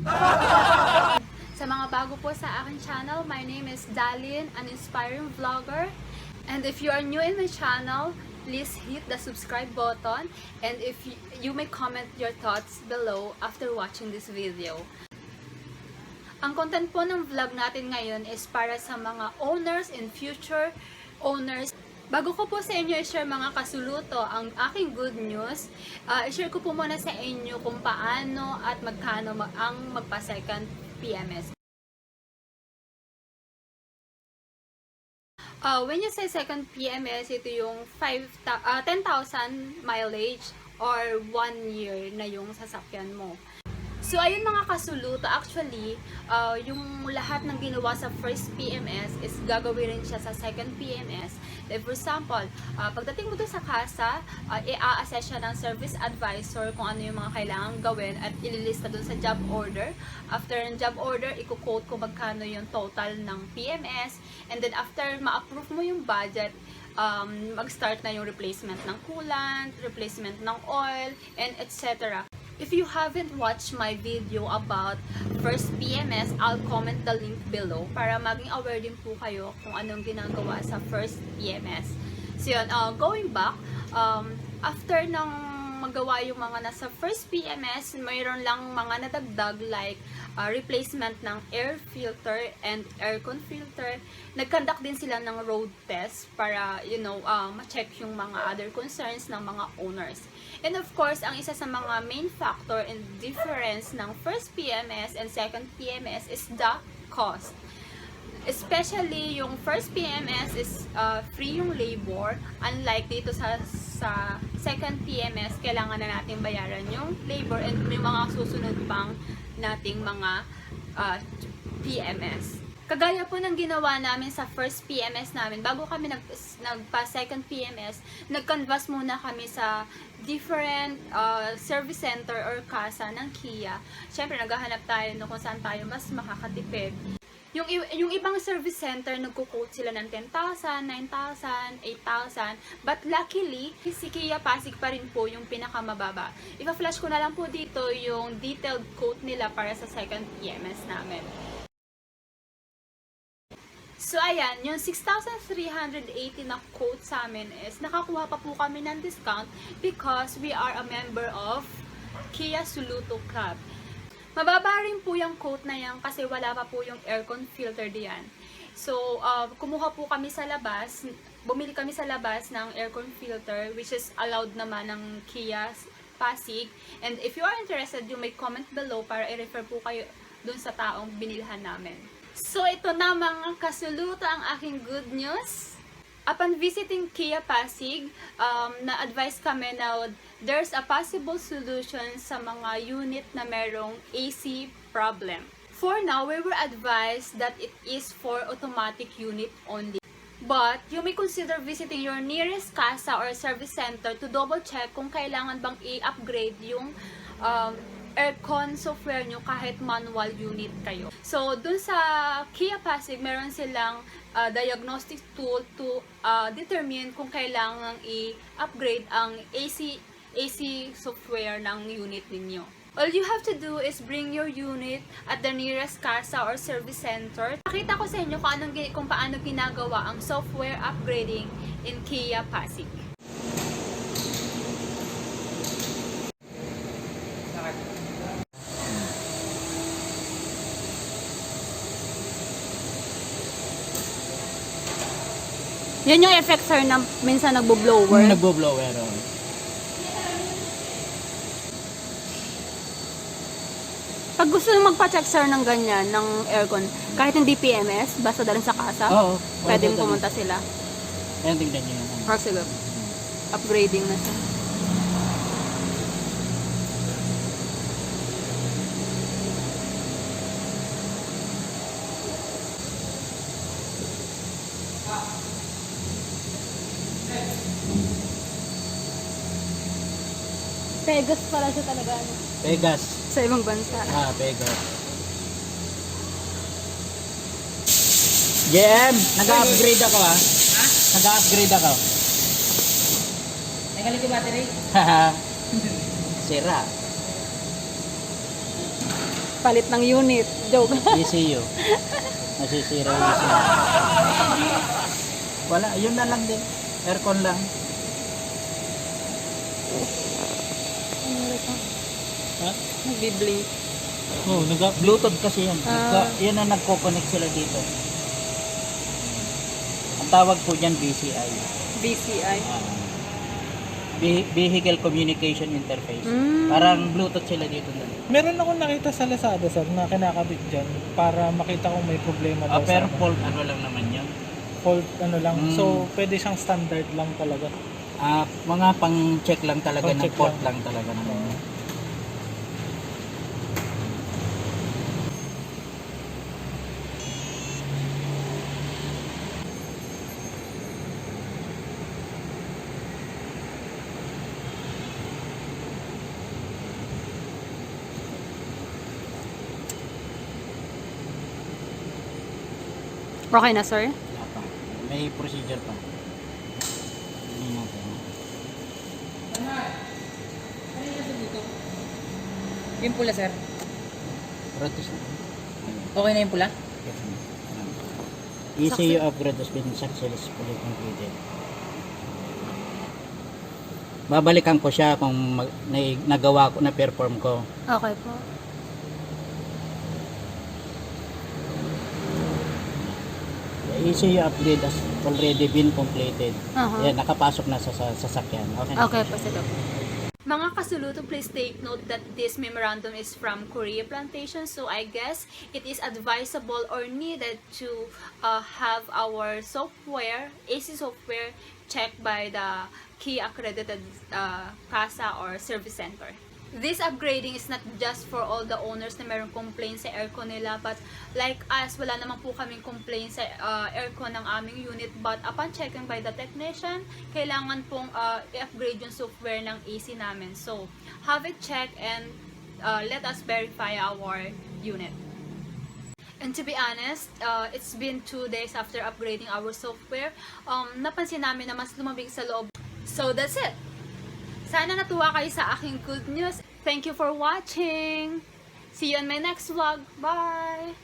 Sa mga bago po sa aking channel, my name is Daline, an inspiring vlogger. And if you are new in my channel, please hit the subscribe button. And if you may comment your thoughts below after watching this video. Ang content po ng vlog natin ngayon is para sa mga owners and future owners. Bago ko po sa inyo i-share mga kasuluto ang aking good news, i-share ko po muna sa inyo kung paano at magkano ang magpa-second PMS. When you say second PMS, ito yung 10,000 mileage or 1 year na yung sasakyan mo. So, ayun mga kasuluto, actually, yung lahat ng ginawa sa first PMS is gagawin rin siya sa second PMS. For example, pagdating mo doon sa kasa, i-a-assess siya ng service advisor kung ano yung mga kailangan gawin at ililista doon sa job order. After ng job order, i-quote kung magkano yung total ng PMS. And then after ma-approve mo yung budget, mag-start na yung replacement ng coolant, replacement ng oil, and etc. If you haven't watched my video about first PMS, I'll comment the link below para maging aware din po kayo kung anong ginagawa sa first PMS. So yun, going back, after nang magawa yung mga nasa first PMS, mayroon lang mga nadagdag like replacement ng air filter and aircon filter. Nag-conduct din sila ng road test para, ma-check yung mga other concerns ng mga owners. And of course, ang isa sa mga main factor and difference ng first PMS and second PMS is the cost. Especially yung first PMS is free yung labor, unlike dito sa second PMS, kailangan na natin bayaran yung labor and may mga susunod pang nating mga PMS. Kagaya po ng ginawa namin sa first PMS namin, bago kami nagpa-second PMS, nag-canvas muna kami sa different service center or kasa ng Kia. Siyempre, naghahanap tayo kung saan tayo mas makakatipid. Yung ibang service center, nagko-quote sila ng 10,000, 9,000, 8,000. But luckily, si Kia PASIG pa rin po yung pinakamababa. Ipa-flash ko na lang po dito yung detailed quote nila para sa second PMS namin. So, ayan, yung 6,380 na quote sa amin is nakakuha pa po kami ng discount because we are a member of Kia Soluto Club. Mababa rin po yung quote na yan kasi wala pa po yung aircon filter diyan. So, kumuha po kami sa labas, bumili kami sa labas ng aircon filter which is allowed naman ng Kia PASIG. And if you are interested, you may comment below para i-refer po kayo dun sa taong binilhan namin. So, ito na mga kasuluto ang aking good news. Upon visiting Kia PASIG, na-advise kami na there's a possible solution sa mga unit na merong AC problem. For now, we were advised that it is for automatic unit only. But, you may consider visiting your nearest casa or service center to double check kung kailangan bang i-upgrade yung aircon software nyo kahit manual unit kayo. So, dun sa Kia PASIG, meron silang diagnostic tool to determine kung kailangan i-upgrade ang AC software ng unit ninyo. All you have to do is bring your unit at the nearest casa or service center. Nakita ko sa inyo kung paano ginagawa ang software upgrading in Kia PASIG. Yan yung effect, sir, na minsan nagbo-blower. Nagbo-blower. Pag gusto nyo magpa-check, sir, ng ganyan, ng aircon, kahit hindi PMS, basta dalhin sa kasa, pwedeng pumunta sila. Ayan, tignan nyo yan. Sige. Upgrading na siya. Pegas pala siya talaga. Pegas. Sa ibang bansa. Pegas. JM, nag-upgrade ako ha. Nag-upgrade ako. Nagalit yung battery? Sira. Palit ng unit. Joke. ECU. Nasisira yung ECU. Wala, yun na lang din. Aircon lang. Ha? Nagbi-blink. Oh, Bluetooth kasi yan. Yun ang nagko-connect sila dito. Ang tawag po dyan BCI. BCI. Vehicle Communication Interface. Parang Bluetooth sila dito. Meron akong nakita sa Lazada sir na kinakabit dyan para makita kung may problema daw Pero sa fault ano lang naman yun. fault ano lang. So pwede siyang standard lang talaga. Mga pang-check lang talaga ng Pang-check fault lang. lang talaga naman. Okay na, sir? Wala pa. May procedure pa. Hindi natin. Yung pula, sir. Practice na. Okay na yung pula? ECU upgrade has been successfully completed. Babalikan ko siya kung nagawa ko, na-perform ko. Okay po. The ECU upgrade has already been completed. Uh-huh. Yan, nakapasok na sa sasakyan. Okay na. Okay po, sige po. Mga kasuluto, please take note that this memorandum is from Korea Plantation, so I guess it is advisable or needed to have our software, AC software, checked by the key accredited CASA or service center. This upgrading is not just for all the owners na mayroong complaint sa aircon nila, but like us, wala naman po kaming complaint sa aircon ng aming unit, but upon checking by the technician, kailangan pong i-upgrade yung software ng AC namin. So, have it checked and let us verify our unit. And to be honest, it's been 2 days after upgrading our software. Napansin namin na mas lumabig sa loob. So, that's it! Sana natuwa kayo sa aking good news. Thank you for watching. See you on my next vlog. Bye!